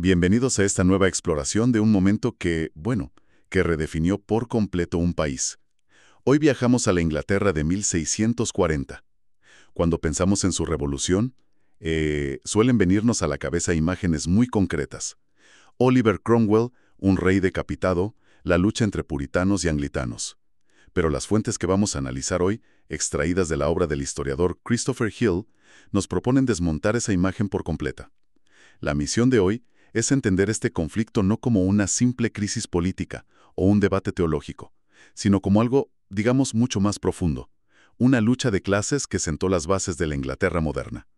Bienvenidos a esta nueva exploración de un momento que redefinió por completo un país. Hoy viajamos a la Inglaterra de 1640. Cuando pensamos en su revolución, suelen venirnos a la cabeza imágenes muy concretas. Oliver Cromwell, un rey decapitado, la lucha entre puritanos y anglitanos. Pero las fuentes que vamos a analizar hoy, extraídas de la obra del historiador Christopher Hill, nos proponen desmontar esa imagen por completa. La misión de hoy es entender este conflicto no como una simple crisis política o un debate teológico, sino como algo, digamos, mucho más profundo, una lucha de clases que sentó las bases de la Inglaterra moderna.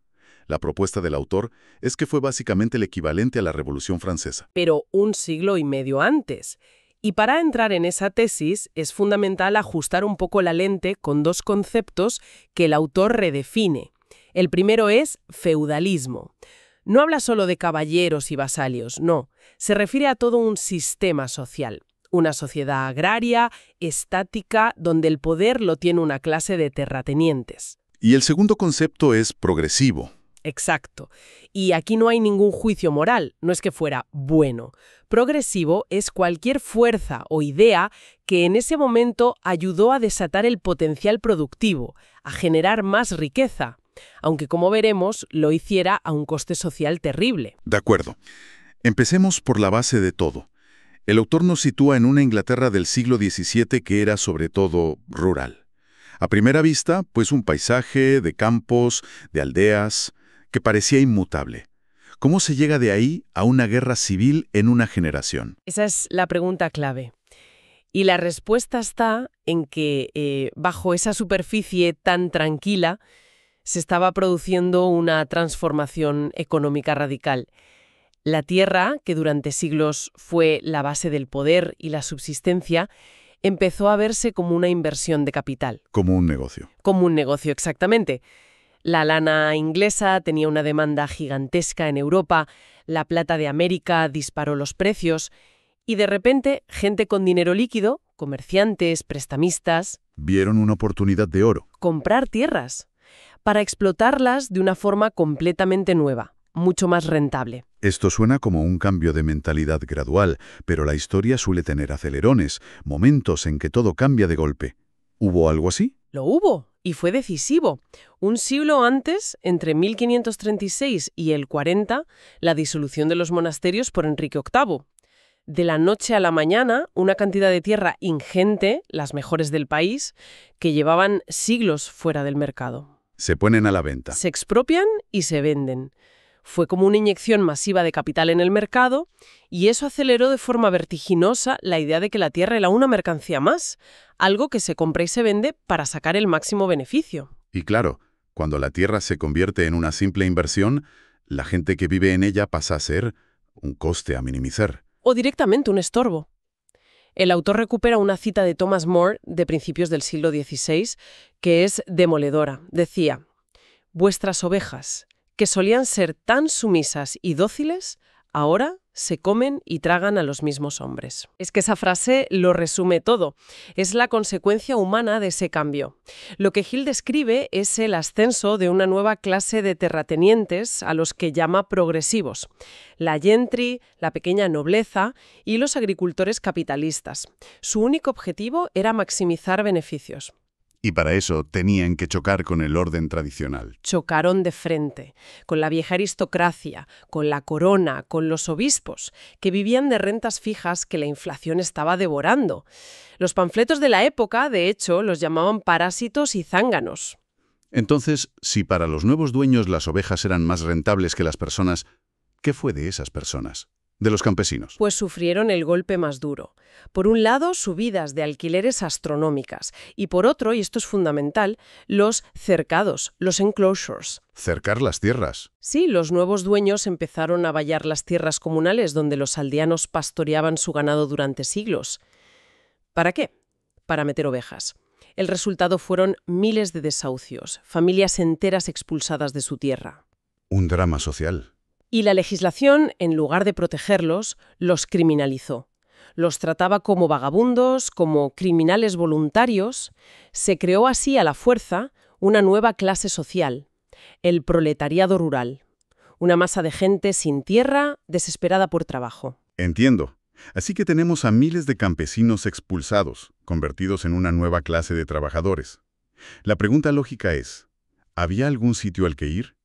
La propuesta del autor es que fue básicamente el equivalente a la Revolución Francesa. Pero un siglo y medio antes. Y para entrar en esa tesis es fundamental ajustar un poco la lente con dos conceptos que el autor redefine. El primero es feudalismo. No habla solo de caballeros y vasalios, no. Se refiere a todo un sistema social. Una sociedad agraria, estática, donde el poder lo tiene una clase de terratenientes. Y el segundo concepto es progresivo. Exacto. Y aquí no hay ningún juicio moral, no es que fuera bueno. Progresivo es cualquier fuerza o idea que en ese momento ayudó a desatar el potencial productivo, a generar más riqueza, aunque como veremos lo hiciera a un coste social terrible. De acuerdo. Empecemos por la base de todo. El autor nos sitúa en una Inglaterra del siglo XVII que era sobre todo rural. A primera vista, pues un paisaje de campos, de aldeas, que parecía inmutable. ¿Cómo se llega de ahí a una guerra civil en una generación? Esa es la pregunta clave. Y la respuesta está en que bajo esa superficie tan tranquila se estaba produciendo una transformación económica radical. La tierra, que durante siglos fue la base del poder y la subsistencia, empezó a verse como una inversión de capital. Como un negocio. Como un negocio, exactamente. La lana inglesa tenía una demanda gigantesca en Europa, la plata de América disparó los precios y de repente gente con dinero líquido, comerciantes, prestamistas, Vieron una oportunidad de oro. comprar tierras para explotarlas de una forma completamente nueva, mucho más rentable. Esto suena como un cambio de mentalidad gradual, pero la historia suele tener acelerones, momentos en que todo cambia de golpe. ¿Hubo algo así? Lo hubo, y fue decisivo. Un siglo antes, entre 1536 y el 40, la disolución de los monasterios por Enrique VIII. De la noche a la mañana, una cantidad de tierra ingente, las mejores del país, que llevaban siglos fuera del mercado. Se ponen a la venta. Se expropian y se venden. Fue como una inyección masiva de capital en el mercado y eso aceleró de forma vertiginosa la idea de que la tierra era una mercancía más, algo que se compra y se vende para sacar el máximo beneficio. Y claro, cuando la tierra se convierte en una simple inversión, la gente que vive en ella pasa a ser un coste a minimizar. O directamente un estorbo. El autor recupera una cita de Thomas More de principios del siglo XVI que es demoledora. Decía: «Vuestras ovejas, que solían ser tan sumisas y dóciles, ahora se comen y tragan a los mismos hombres». Es que esa frase lo resume todo. Es la consecuencia humana de ese cambio. Lo que Hill describe es el ascenso de una nueva clase de terratenientes a los que llama progresivos. La gentry, la pequeña nobleza y los agricultores capitalistas. Su único objetivo era maximizar beneficios. Y para eso tenían que chocar con el orden tradicional. Chocaron de frente, con la vieja aristocracia, con la corona, con los obispos, que vivían de rentas fijas que la inflación estaba devorando. Los panfletos de la época, de hecho, los llamaban parásitos y zánganos. Entonces, si para los nuevos dueños las ovejas eran más rentables que las personas, ¿qué fue de esas personas? De los campesinos. Pues sufrieron el golpe más duro. Por un lado, subidas de alquileres astronómicas y por otro, y esto es fundamental, los cercados, los enclosures. Cercar las tierras. Sí, los nuevos dueños empezaron a vallar las tierras comunales donde los aldeanos pastoreaban su ganado durante siglos. ¿Para qué? Para meter ovejas. El resultado fueron miles de desahucios, familias enteras expulsadas de su tierra. Un drama social. Y la legislación, en lugar de protegerlos, los criminalizó. Los trataba como vagabundos, como criminales voluntarios. Se creó así a la fuerza una nueva clase social, el proletariado rural. una masa de gente sin tierra, desesperada por trabajo. Entiendo. Así que tenemos a miles de campesinos expulsados, convertidos en una nueva clase de trabajadores. La pregunta lógica es, ¿había algún sitio al que ir?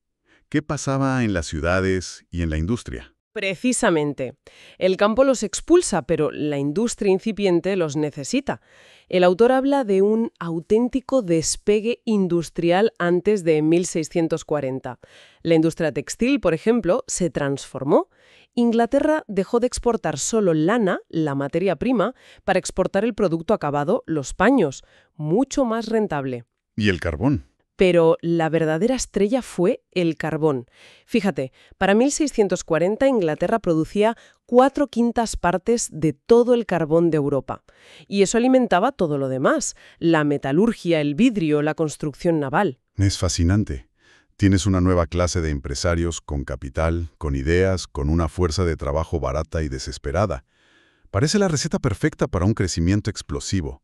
¿Qué pasaba en las ciudades y en la industria? Precisamente. El campo los expulsa, pero la industria incipiente los necesita. El autor habla de un auténtico despegue industrial antes de 1640. La industria textil, por ejemplo, se transformó. Inglaterra dejó de exportar solo lana, la materia prima, para exportar el producto acabado, los paños, mucho más rentable. ¿Y el carbón? Pero la verdadera estrella fue el carbón. Fíjate, para 1640 Inglaterra producía 4/5 partes de todo el carbón de Europa. Y eso alimentaba todo lo demás, la metalurgia, el vidrio, la construcción naval. Es fascinante. Tienes una nueva clase de empresarios con capital, con ideas, con una fuerza de trabajo barata y desesperada. Parece la receta perfecta para un crecimiento explosivo.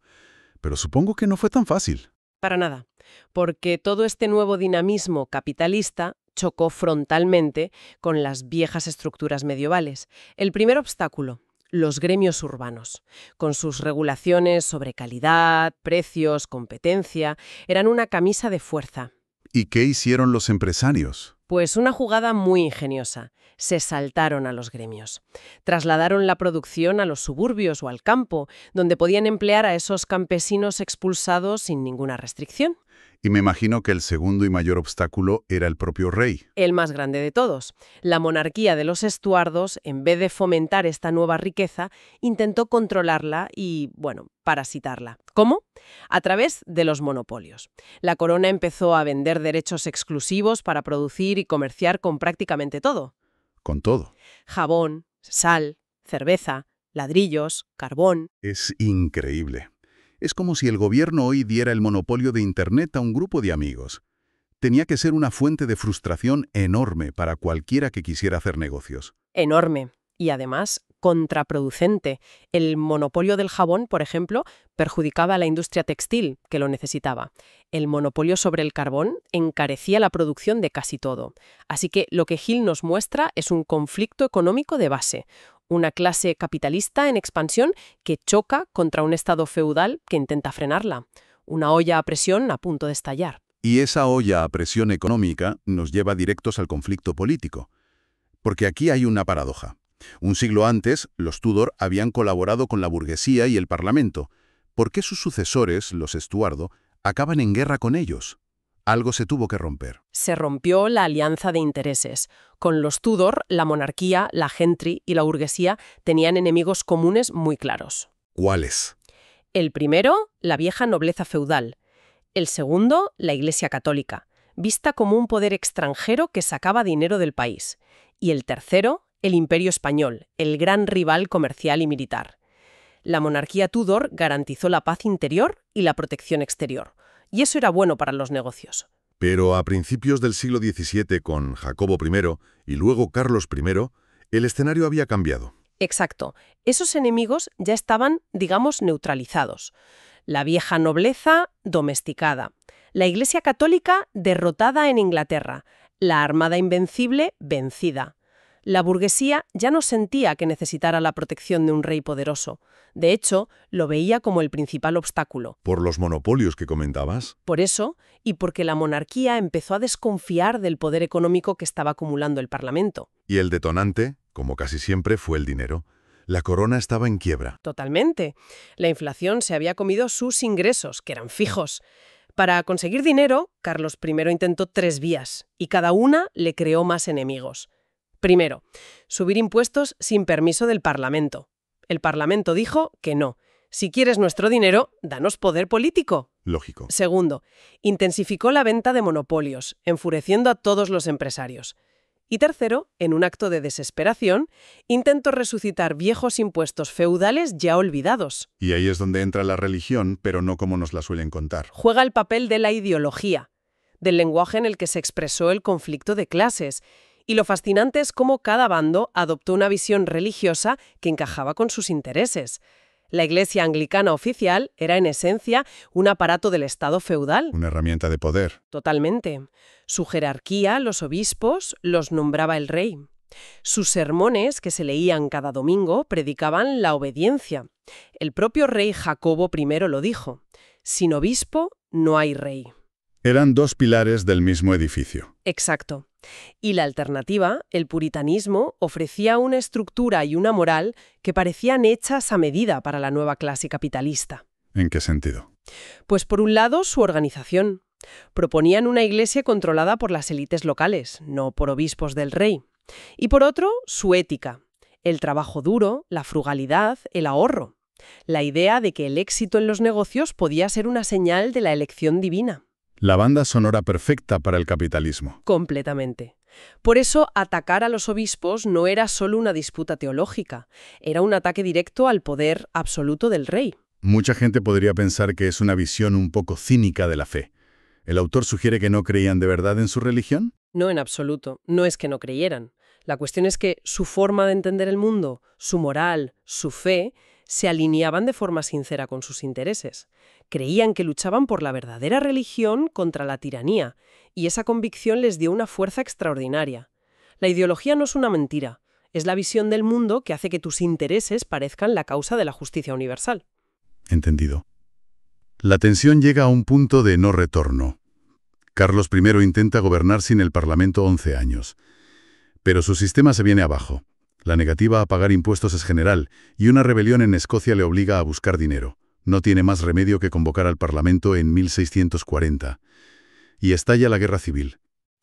Pero supongo que no fue tan fácil. Para nada, porque todo este nuevo dinamismo capitalista chocó frontalmente con las viejas estructuras medievales. El primer obstáculo, los gremios urbanos, con sus regulaciones sobre calidad, precios, competencia, eran una camisa de fuerza. ¿Y qué hicieron los empresarios? Pues una jugada muy ingeniosa. Se saltaron a los gremios. Trasladaron la producción a los suburbios o al campo, donde podían emplear a esos campesinos expulsados sin ninguna restricción. Y me imagino que el segundo y mayor obstáculo era el propio rey. El más grande de todos. La monarquía de los Estuardos, en vez de fomentar esta nueva riqueza, intentó controlarla y, parasitarla. ¿Cómo? A través de los monopolios. La corona empezó a vender derechos exclusivos para producir y comerciar con prácticamente todo. Con todo. Jabón, sal, cerveza, ladrillos, carbón. Es increíble. Es como si el gobierno hoy diera el monopolio de Internet a un grupo de amigos. Tenía que ser una fuente de frustración enorme para cualquiera que quisiera hacer negocios. Enorme. Y además, contraproducente. El monopolio del jabón, por ejemplo, perjudicaba a la industria textil, que lo necesitaba. El monopolio sobre el carbón encarecía la producción de casi todo. Así que lo que Hill nos muestra es un conflicto económico de base. Una clase capitalista en expansión que choca contra un estado feudal que intenta frenarla. Una olla a presión a punto de estallar. Y esa olla a presión económica nos lleva directos al conflicto político. Porque aquí hay una paradoja. Un siglo antes, los Tudor habían colaborado con la burguesía y el parlamento. ¿Por qué sus sucesores, los Estuardo, acaban en guerra con ellos? Algo se tuvo que romper. Se rompió la alianza de intereses. Con los Tudor, la monarquía, la gentry y la burguesía tenían enemigos comunes muy claros. ¿Cuáles? El primero, la vieja nobleza feudal. El segundo, la Iglesia católica, vista como un poder extranjero que sacaba dinero del país. Y el tercero, el Imperio español, el gran rival comercial y militar. La monarquía Tudor garantizó la paz interior y la protección exterior. Y eso era bueno para los negocios. Pero a principios del siglo XVII, con Jacobo I y luego Carlos I, el escenario había cambiado. Exacto. Esos enemigos ya estaban, digamos, neutralizados. La vieja nobleza, domesticada. La Iglesia católica, derrotada en Inglaterra. La Armada Invencible, vencida. La burguesía ya no sentía que necesitara la protección de un rey poderoso. De hecho, lo veía como el principal obstáculo. ¿Por los monopolios que comentabas? Por eso, y porque la monarquía empezó a desconfiar del poder económico que estaba acumulando el Parlamento. Y el detonante, como casi siempre, fue el dinero. La corona estaba en quiebra. Totalmente. La inflación se había comido sus ingresos, que eran fijos. Para conseguir dinero, Carlos I intentó 3 vías, y cada una le creó más enemigos. Primero, subir impuestos sin permiso del Parlamento. El Parlamento dijo que no. Si quieres nuestro dinero, danos poder político. Lógico. Segundo, intensificó la venta de monopolios, enfureciendo a todos los empresarios. Y tercero, en un acto de desesperación, intentó resucitar viejos impuestos feudales ya olvidados. Y ahí es donde entra la religión, pero no como nos la suelen contar. Juega el papel de la ideología, del lenguaje en el que se expresó el conflicto de clases. Y lo fascinante es cómo cada bando adoptó una visión religiosa que encajaba con sus intereses. La Iglesia anglicana oficial era en esencia un aparato del Estado feudal. Una herramienta de poder. Totalmente. Su jerarquía, los obispos, los nombraba el rey. Sus sermones, que se leían cada domingo, predicaban la obediencia. El propio rey Jacobo I lo dijo: sin obispo no hay rey. Eran dos pilares del mismo edificio. Exacto. Y la alternativa, el puritanismo, ofrecía una estructura y una moral que parecían hechas a medida para la nueva clase capitalista. ¿En qué sentido? Pues por un lado, su organización. Proponían una iglesia controlada por las élites locales, no por obispos del rey. Y por otro, su ética. El trabajo duro, la frugalidad, el ahorro. La idea de que el éxito en los negocios podía ser una señal de la elección divina. La banda sonora perfecta para el capitalismo. Completamente. Por eso, atacar a los obispos no era solo una disputa teológica, era un ataque directo al poder absoluto del rey. Mucha gente podría pensar que es una visión un poco cínica de la fe. ¿El autor sugiere que no creían de verdad en su religión? No, en absoluto. No es que no creyeran. La cuestión es que su forma de entender el mundo, su moral, su fe, se alineaban de forma sincera con sus intereses. Creían que luchaban por la verdadera religión contra la tiranía, y esa convicción les dio una fuerza extraordinaria. La ideología no es una mentira, es la visión del mundo que hace que tus intereses parezcan la causa de la justicia universal. Entendido. La tensión llega a un punto de no retorno. Carlos I intenta gobernar sin el Parlamento 11 años. Pero su sistema se viene abajo. La negativa a pagar impuestos es general, y una rebelión en Escocia le obliga a buscar dinero. No tiene más remedio que convocar al Parlamento en 1640. Y estalla la guerra civil.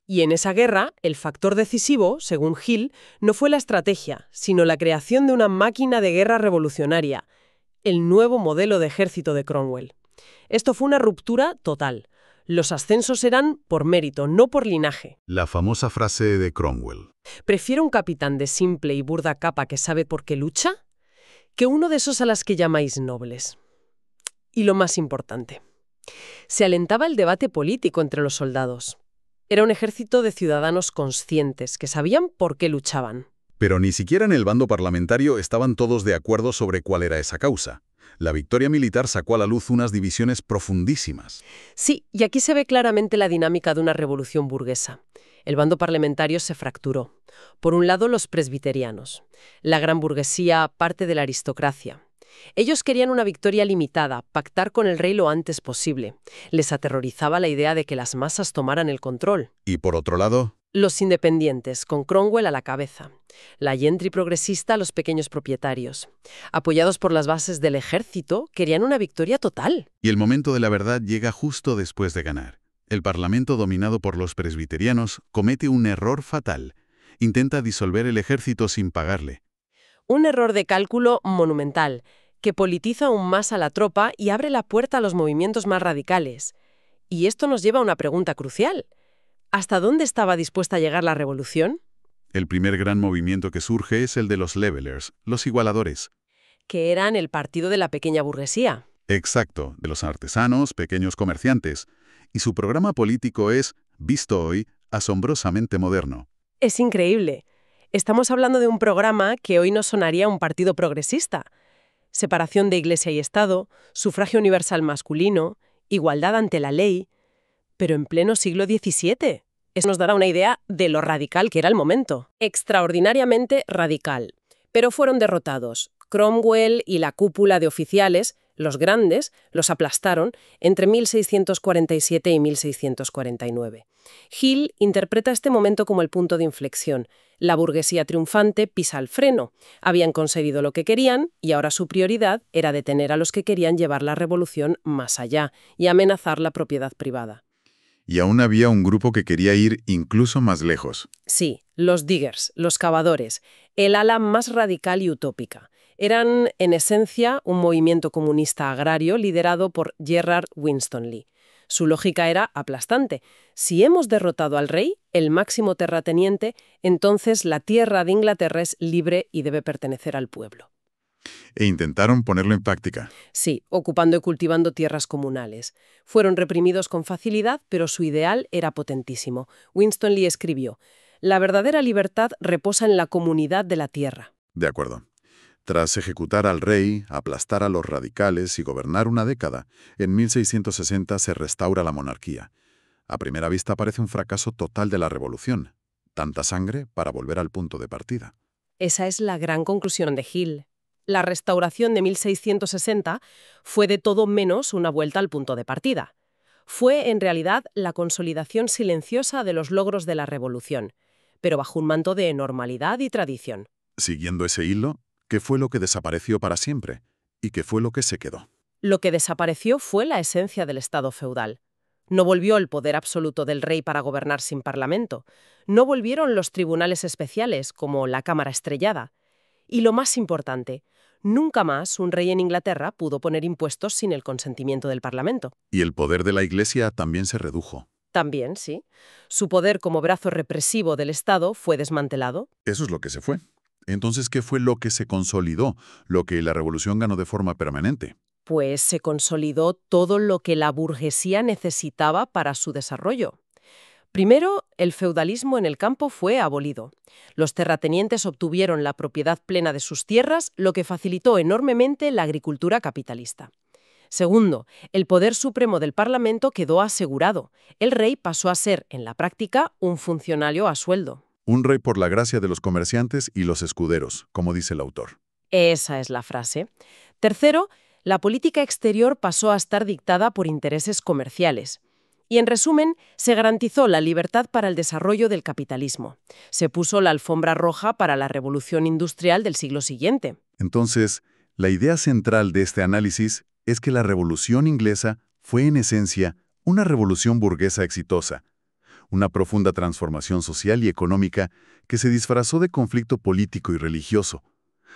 Y en esa guerra, el factor decisivo, según Hill, no fue la estrategia, sino la creación de una máquina de guerra revolucionaria, el nuevo modelo de ejército de Cromwell. Esto fue una ruptura total. Los ascensos eran por mérito, no por linaje. La famosa frase de Cromwell. ¿Prefiero un capitán de simple y burda capa que sabe por qué lucha que uno de esos a las que llamáis nobles? Y lo más importante, se alentaba el debate político entre los soldados. Era un ejército de ciudadanos conscientes que sabían por qué luchaban. Pero ni siquiera en el bando parlamentario estaban todos de acuerdo sobre cuál era esa causa. La victoria militar sacó a la luz unas divisiones profundísimas. Sí, y aquí se ve claramente la dinámica de una revolución burguesa. El bando parlamentario se fracturó. Por un lado, los presbiterianos. La gran burguesía, parte de la aristocracia. Ellos querían una victoria limitada, pactar con el rey lo antes posible. Les aterrorizaba la idea de que las masas tomaran el control. Y por otro lado, Los independientes, con Cromwell a la cabeza. La gentry progresista, los pequeños propietarios. Apoyados por las bases del ejército, querían una victoria total. y el momento de la verdad llega justo después de ganar. El Parlamento, dominado por los presbiterianos, comete un error fatal. Intenta disolver el ejército sin pagarle. Un error de cálculo monumental, que politiza aún más a la tropa y abre la puerta a los movimientos más radicales. Y esto nos lleva a una pregunta crucial. ¿Hasta dónde estaba dispuesta a llegar la revolución? El primer gran movimiento que surge es el de los levelers, los igualadores. Que eran el partido de la pequeña burguesía. Exacto, de los artesanos, pequeños comerciantes. Y su programa político es, visto hoy, asombrosamente moderno. Es increíble. Estamos hablando de un programa que hoy nos sonaría un partido progresista. Separación de Iglesia y Estado, sufragio universal masculino, igualdad ante la ley, pero en pleno siglo XVII. Eso nos dará una idea de lo radical que era el momento. Extraordinariamente radical. Pero fueron derrotados. Cromwell y la cúpula de oficiales, los grandes, los aplastaron entre 1647 y 1649. Hill interpreta este momento como el punto de inflexión. La burguesía triunfante pisa el freno. Habían conseguido lo que querían y ahora su prioridad era detener a los que querían llevar la revolución más allá y amenazar la propiedad privada. Y aún había un grupo que quería ir incluso más lejos. Sí, los diggers, los cavadores, el ala más radical y utópica. Eran, en esencia, un movimiento comunista agrario liderado por Gerard Winstanley. Su lógica era aplastante. Si hemos derrotado al rey, el máximo terrateniente, entonces la tierra de Inglaterra es libre y debe pertenecer al pueblo. E intentaron ponerlo en práctica. Sí, ocupando y cultivando tierras comunales. Fueron reprimidos con facilidad, pero su ideal era potentísimo. Winstanley escribió: «La verdadera libertad reposa en la comunidad de la tierra». De acuerdo. Tras ejecutar al rey, aplastar a los radicales y gobernar una década, en 1660 se restaura la monarquía. A primera vista parece un fracaso total de la revolución. Tanta sangre para volver al punto de partida. Esa es la gran conclusión de Hill. La restauración de 1660 fue de todo menos una vuelta al punto de partida. Fue, en realidad, la consolidación silenciosa de los logros de la revolución, pero bajo un manto de normalidad y tradición. Siguiendo ese hilo, ¿qué fue lo que desapareció para siempre? ¿Y qué fue lo que se quedó? Lo que desapareció fue la esencia del Estado feudal. No volvió el poder absoluto del rey para gobernar sin parlamento. No volvieron los tribunales especiales, como la Cámara Estrellada. Y lo más importante, nunca más un rey en Inglaterra pudo poner impuestos sin el consentimiento del Parlamento. Y el poder de la Iglesia también se redujo. También, sí. Su poder como brazo represivo del Estado fue desmantelado. Eso es lo que se fue. Entonces, ¿qué fue lo que se consolidó, lo que la revolución ganó de forma permanente? Pues se consolidó todo lo que la burguesía necesitaba para su desarrollo. Primero, el feudalismo en el campo fue abolido. Los terratenientes obtuvieron la propiedad plena de sus tierras, lo que facilitó enormemente la agricultura capitalista. Segundo, el poder supremo del Parlamento quedó asegurado. El rey pasó a ser, en la práctica, un funcionario a sueldo. Un rey por la gracia de los comerciantes y los escuderos, como dice el autor. Esa es la frase. Tercero, la política exterior pasó a estar dictada por intereses comerciales. Y en resumen, se garantizó la libertad para el desarrollo del capitalismo. Se puso la alfombra roja para la revolución industrial del siglo siguiente. Entonces, la idea central de este análisis es que la revolución inglesa fue en esencia una revolución burguesa exitosa, una profunda transformación social y económica que se disfrazó de conflicto político y religioso,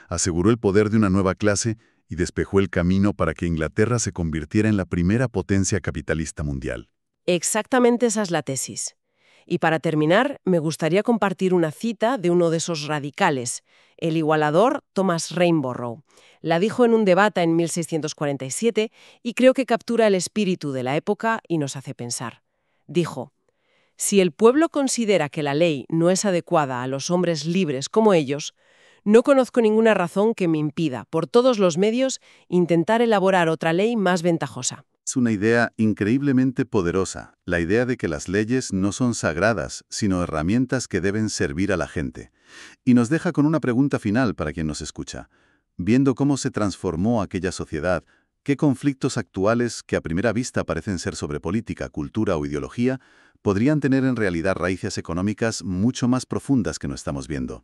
aseguró el poder de una nueva clase y despejó el camino para que Inglaterra se convirtiera en la primera potencia capitalista mundial. Exactamente esa es la tesis. Y para terminar, me gustaría compartir una cita de uno de esos radicales, el igualador Thomas Rainborough. La dijo en un debate en 1647 y creo que captura el espíritu de la época y nos hace pensar. Dijo: «Si el pueblo considera que la ley no es adecuada a los hombres libres como ellos, no conozco ninguna razón que me impida, por todos los medios, intentar elaborar otra ley más ventajosa». Es una idea increíblemente poderosa, la idea de que las leyes no son sagradas, sino herramientas que deben servir a la gente. Y nos deja con una pregunta final para quien nos escucha. Viendo cómo se transformó aquella sociedad, ¿qué conflictos actuales, que a primera vista parecen ser sobre política, cultura o ideología, podrían tener en realidad raíces económicas mucho más profundas que no estamos viendo?